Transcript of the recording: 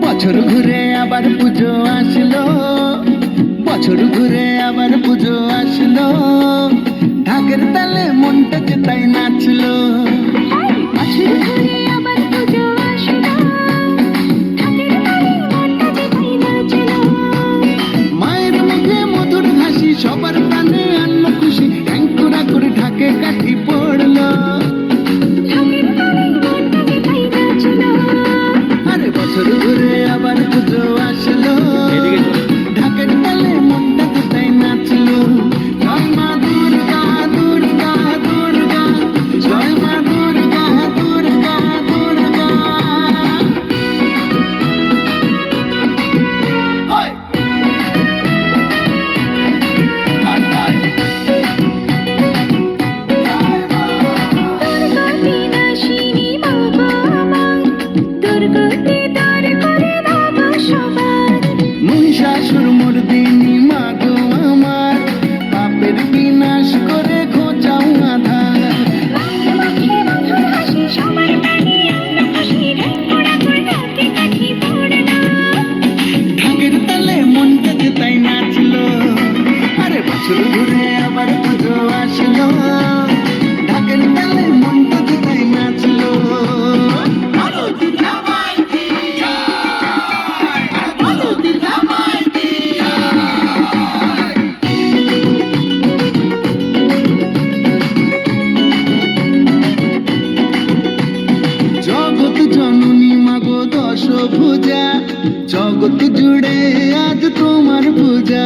বছর ঘুরে আবার পুজো আসলো, বছর ঘুরে আবার পুজো আসলো, ঢাকের তালে মনটা যে তাই নাচলো। বছর ঘুরে আবার পুজো আসলো, ঢাকের তালে মনটা যে তাই নাচলো। মায়ের মুখে মধুর হাসি, সবার প্রাণে আনলো খুশি, ট্যাঙ্কুরা করে ঢাকে কাঠি পড়লো। ঢাকের তালে মনটা যে তাই নাচলো। আরে বছর ঘুরে আবার পুজো আসলো, ঢাকের তালে মনটা যে তাই নাচলো। জয় মা দুর্গা দুর্গা দুর্গা, জয় মা দুর্গা দুর্গা দুর্গা। ওই! হায় হায়! জয় মা! দুর্গা বিনাশিনী মা গো আমার, দুর্গতি দূর করে দাও সবার। মহিষাসুর মর্দিনী মা গো আমার, পাপের বিনাশ করে ঘোচাও আধার। মায়ের মুখে মধুর হাসি, সবার প্রাণে আনলো খুশি, ঢাকুরা করে ঢাকে কাঠি পড়লো। ঢাকের তালে মনটা যে তাই নাচলো। আরে বছর ঘুরে আবার পুজো আসলো, ঢাকের তালে মনটা যে তাই নাচলো। বলো দুর্গা মাই কি জয়, বলো দুর্গা মাই কি জয়। জগৎ জননী মাগো দশ ভুজা, জগৎ জুড়ে আজ তোমার পূজা।